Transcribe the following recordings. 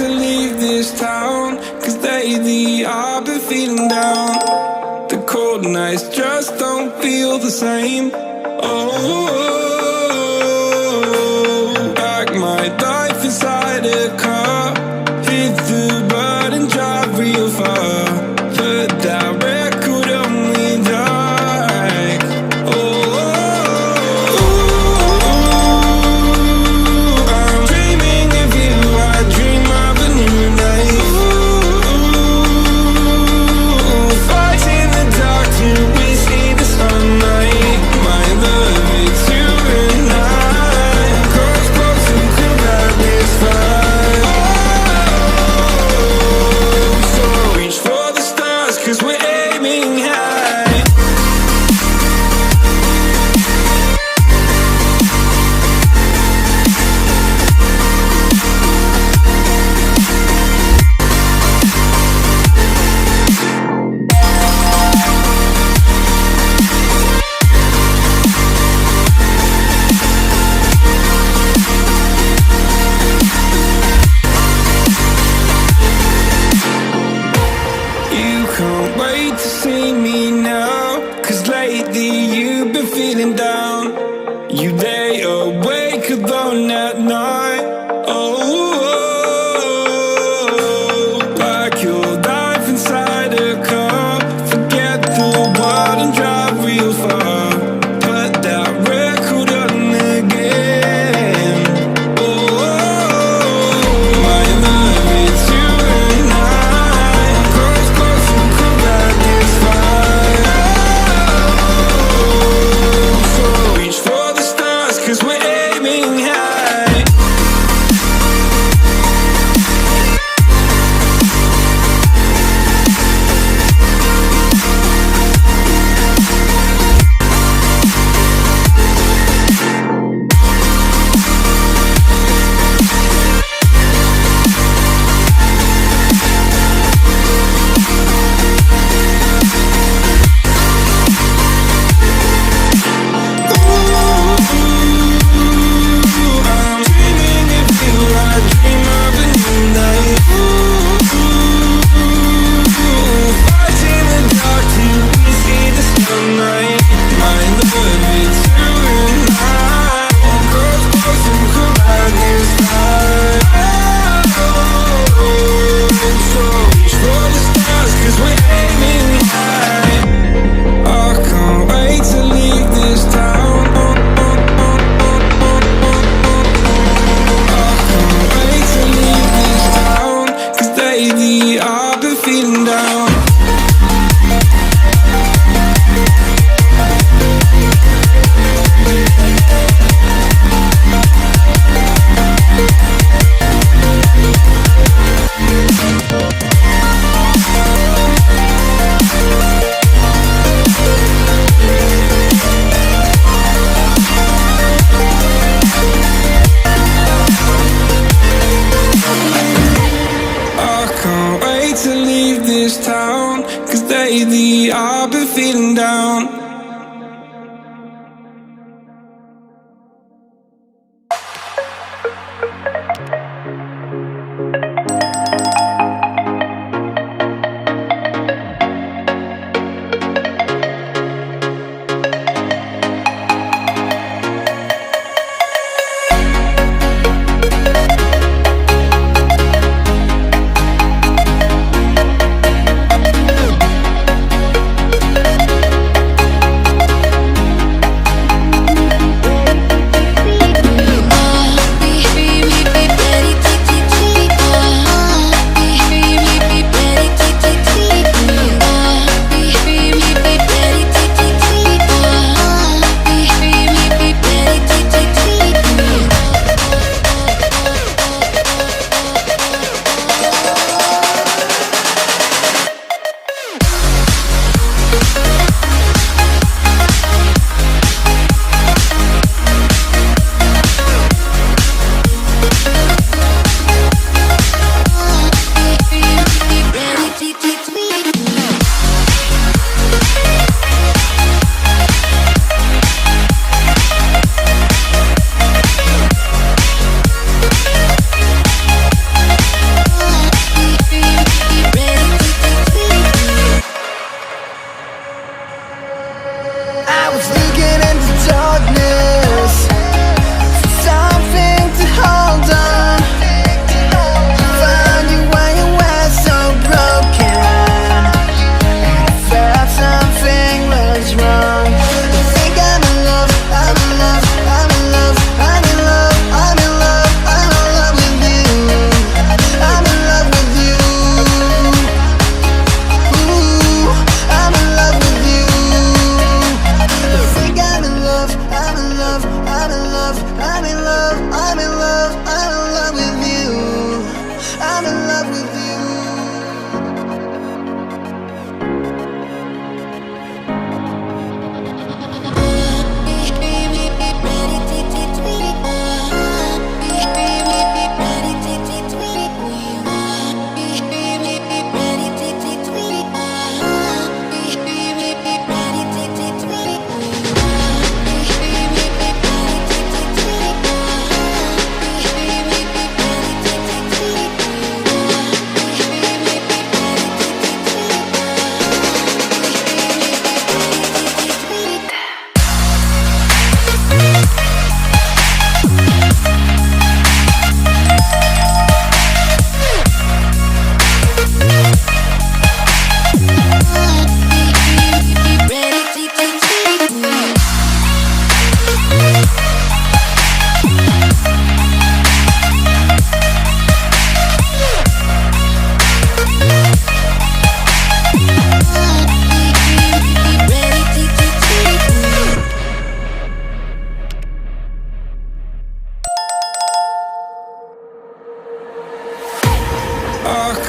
to leave this town, 'cause lately I've been feeling down. The cold nights just don't feel the same. Oh, like my life inside a car, hit the button, drive real far, put that record on me like, oh, I'm dreaming of you, I dream of a new life. Fight in the dark till we see the sunlight. My love, it's you and I. Cross close into that this fight.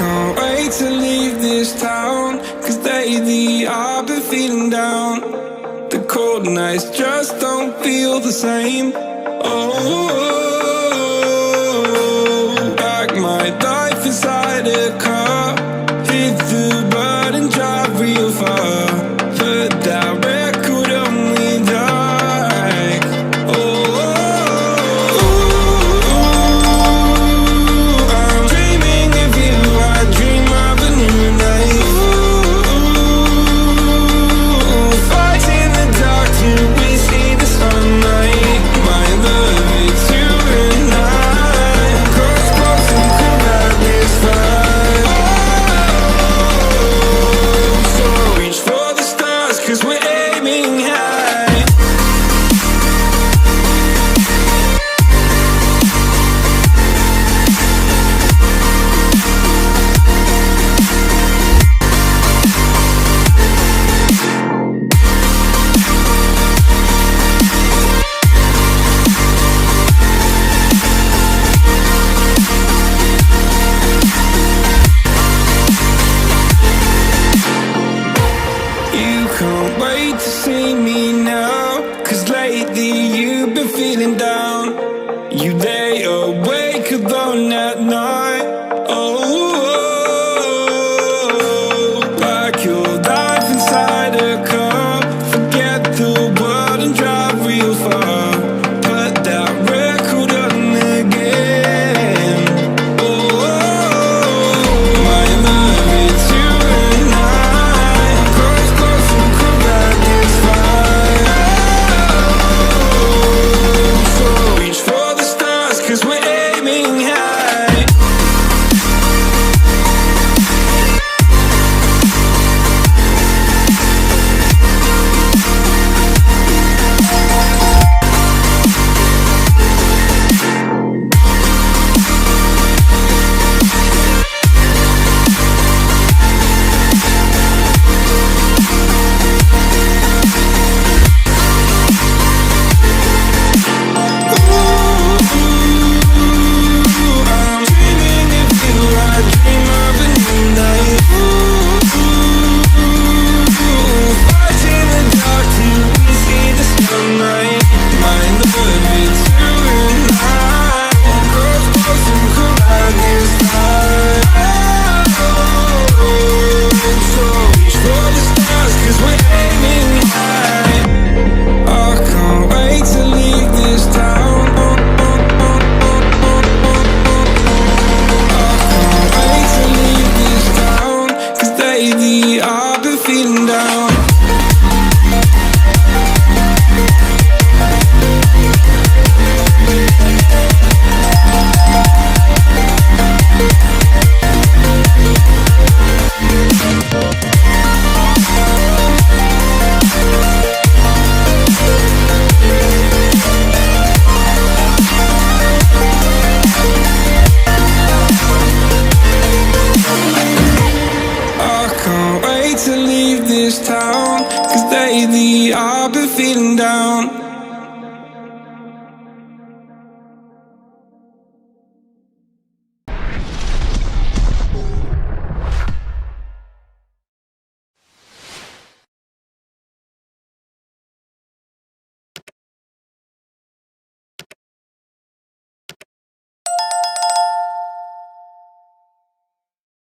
can't wait to leave this town, 'cause lately I've been feeling down. The cold nights just don't feel the same. Oh, like my life inside a car, hit the button, drive real far. Heard that record on me like, oh, I'm dreaming of you, I dream of a new night. Fight in the dark till we see the sunlight. My love, it's you and I. Cross close and could have this fight. So reach for the stars, 'cause we're aiming high. You can't wait to see me now, 'cause lately you've been feeling down. You lay awake alone at night.